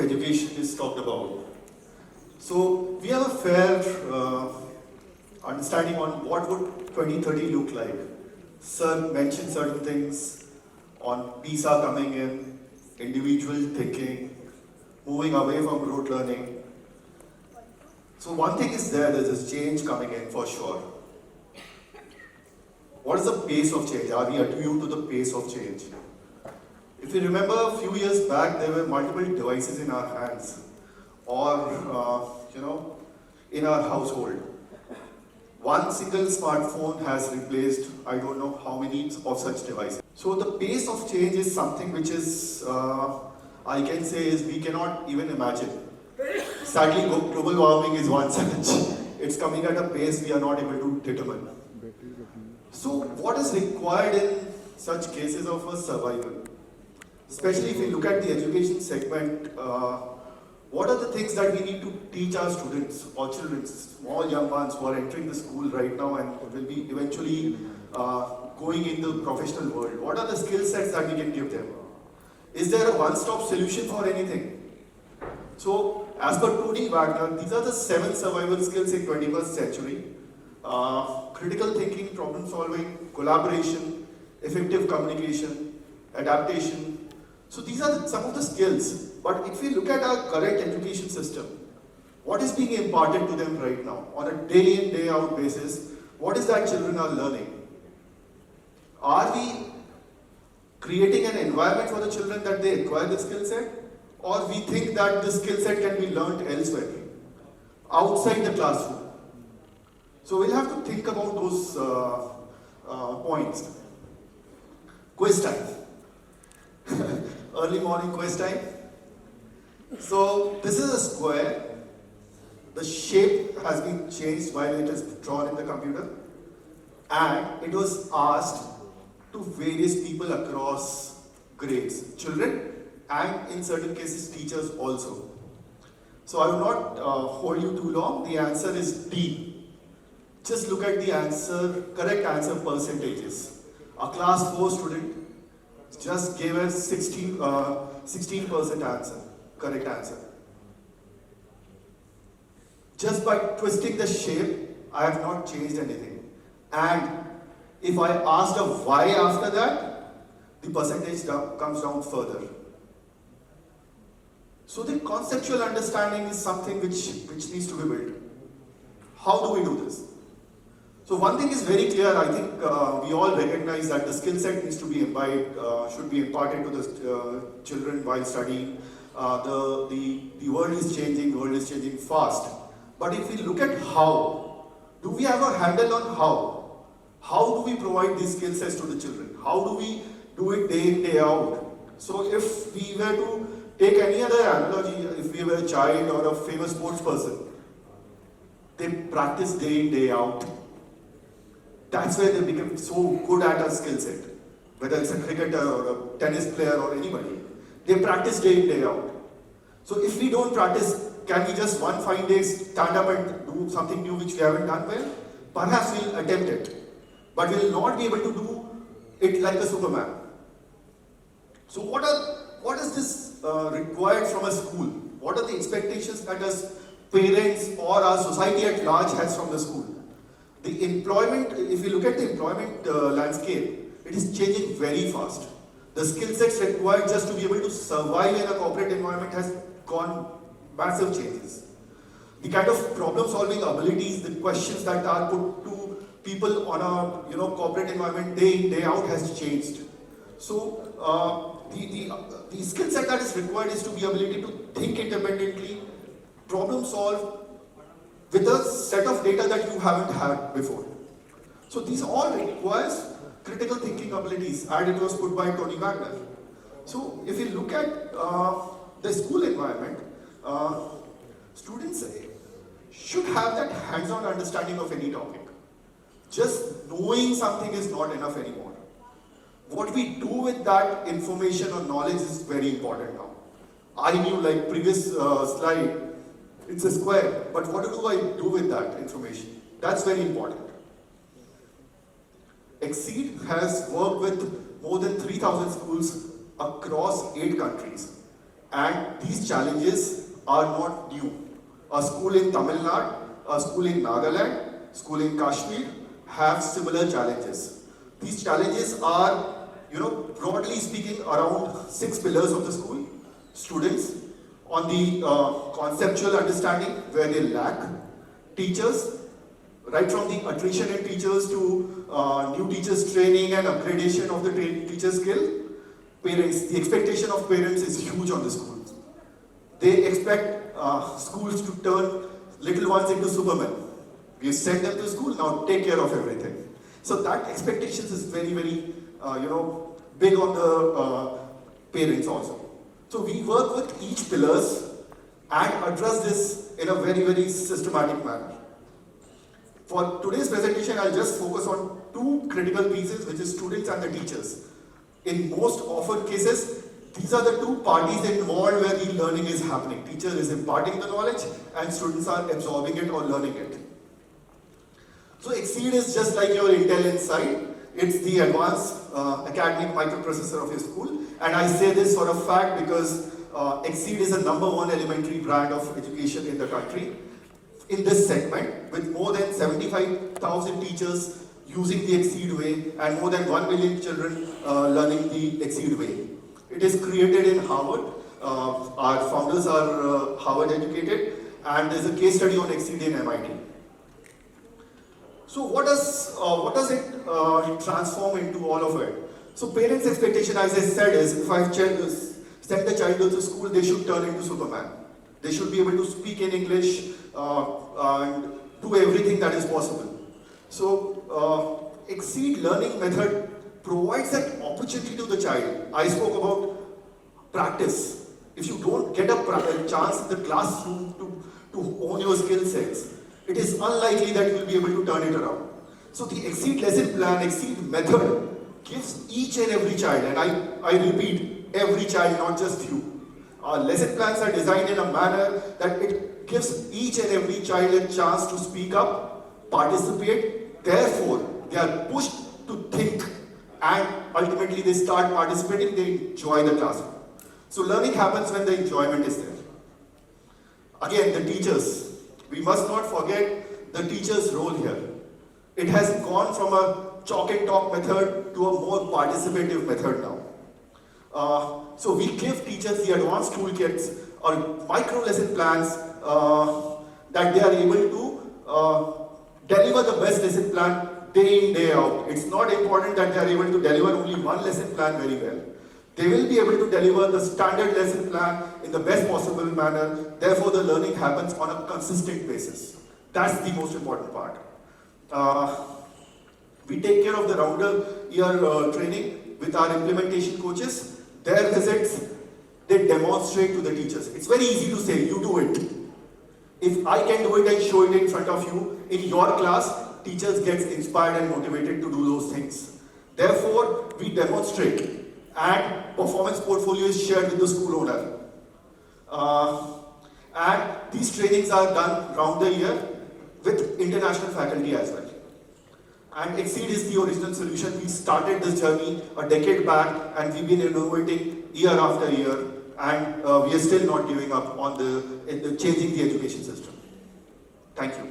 education is talked about. So we have a fair understanding on what would 2030 look like. Sir mentioned certain things on PISA coming in, individual thinking, moving away from rote learning. So one thing is there's this change coming in for sure. What is the pace of change? Are we attuned to the pace of change? If you remember a few years back, there were multiple devices in our hands or in our household. One single smartphone has replaced, I don't know how many of such devices. So the pace of change is something which is, I can say, is we cannot even imagine. Sadly, global warming is one such. It's coming at a pace we are not able to determine. So what is required in such cases of a survival? Especially if we look at the education segment, what are the things that we need to teach our students or children, small young ones who are entering the school right now and will be eventually going in the professional world? What are the skill sets that we can give them? Is there a one-stop solution for anything? So, as per Tony Wagner, these are the 7 survival skills in 21st century. Critical thinking, problem solving, collaboration, effective communication, adaptation. So these are some of the skills. But if we look at our current education system, what is being imparted to them right now on a day in, day out basis? What is that children are learning? Are we creating an environment for the children that they acquire the skill set? Or we think that the skill set can be learned elsewhere, outside the classroom? So we'll have to think about those points. Quiz time. Early morning quiz time. So this is a square. The shape has been changed while it is drawn in the computer. And it was asked to various people across grades, children and in certain cases teachers also. So I will not hold you too long. The answer is D. Just look at the answer, correct answer percentages. A class 4 student just gave us 16% answer, correct answer. Just by twisting the shape, I have not changed anything. And if I asked a why after that, the percentage comes down further. So the conceptual understanding is something which needs to be built. How do we do this? So one thing is very clear, I think we all recognize that the skill set needs to be imbibed, should be imparted to the children while studying. The world is changing fast. But if we look at how, do we have a handle on how? How do we provide these skill sets to the children? How do we do it day in, day out? So if we were to take any other analogy, if we were a child or a famous sports person, they practice day in, day out. That's where they become so good at a skill set. Whether it's a cricketer or a tennis player or anybody, they practice day in, day out. So if we don't practice, can we just one fine day stand up and do something new which we haven't done well? Perhaps we'll attempt it, but we'll not be able to do it like a Superman. So what is this required from a school? What are the expectations that us parents or our society at large has from the school? The employment, if you look at the employment landscape, it is changing very fast. The skill sets required just to be able to survive in a corporate environment has gone massive changes. The kind of problem-solving abilities, the questions that are put to people on a corporate environment day in, day out has changed. So the skill set that is required is to be ability to think independently, problem solve, with a set of data that you haven't had before. So these all requires critical thinking abilities, and it was put by Tony Wagner. So if you look at the school environment, students should have that hands-on understanding of any topic. Just knowing something is not enough anymore. What we do with that information or knowledge is very important now. I knew, like previous slide, it's a square, but what do I do with that information? That's very important. Xseed has worked with more than 3,000 schools across 8 countries. And these challenges are not new. A school in Tamil Nadu, a school in Nagaland, school in Kashmir have similar challenges. These challenges are, broadly speaking, around 6 pillars of the school. Students, on the conceptual understanding where they lack. Teachers, right from the attrition in teachers to new teachers training and upgradation of the teacher skill. Parents, the expectation of parents is huge on the schools. They expect schools to turn little ones into supermen. We send them to school, now take care of everything. So that expectations is very, very, big on the parents also. So we work with each pillars and address this in a very, very systematic manner. For today's presentation, I'll just focus on 2 critical pieces, which is students and the teachers. In most often cases, these are the 2 parties involved where the learning is happening. Teacher is imparting the knowledge and students are absorbing it or learning it. So Xseed is just like your Intel Inside. It's the advanced academic microprocessor of your school. And I say this for a fact because Xseed is the #1 elementary brand of education in the country. In this segment, with more than 75,000 teachers using the Xseed way and more than 1 million children learning the Xseed way. It is created in Harvard. Our founders are Harvard educated, and there's a case study on Xseed in MIT. So what does it transform into all of it? So parents' expectation, as I said, is if I send the child to school, they should turn into Superman. They should be able to speak in English and do everything that is possible. So Xseed learning method provides that opportunity to the child. I spoke about practice. If you don't get a chance in the classroom to hone your skill sets, it is unlikely that you will be able to turn it around. So the Xseed lesson plan, Xseed method gives each and every child, and I repeat, every child, not just you. Our lesson plans are designed in a manner that it gives each and every child a chance to speak up, participate, therefore they are pushed to think and ultimately they start participating, they enjoy the classroom. So learning happens when the enjoyment is there. Again, the teachers. We must not forget the teacher's role here. It has gone from a chalk and talk method to a more participative method now. So we give teachers the advanced toolkits or micro lesson plans that they are able to deliver the best lesson plan day in, day out. It's not important that they are able to deliver only one lesson plan very well. They will be able to deliver the standard lesson plan in the best possible manner. Therefore, the learning happens on a consistent basis. That's the most important part. We take care of the rounder-year training with our implementation coaches. Their visits, they demonstrate to the teachers. It's very easy to say, you do it. If I can do it and show it in front of you, in your class, teachers get inspired and motivated to do those things. Therefore, we demonstrate. And performance portfolio is shared with the school owner. And these trainings are done round the year with international faculty as well. And Xseed is the original solution. We started this journey a decade back and we've been innovating year after year, and we are still not giving up on the changing the education system. Thank you.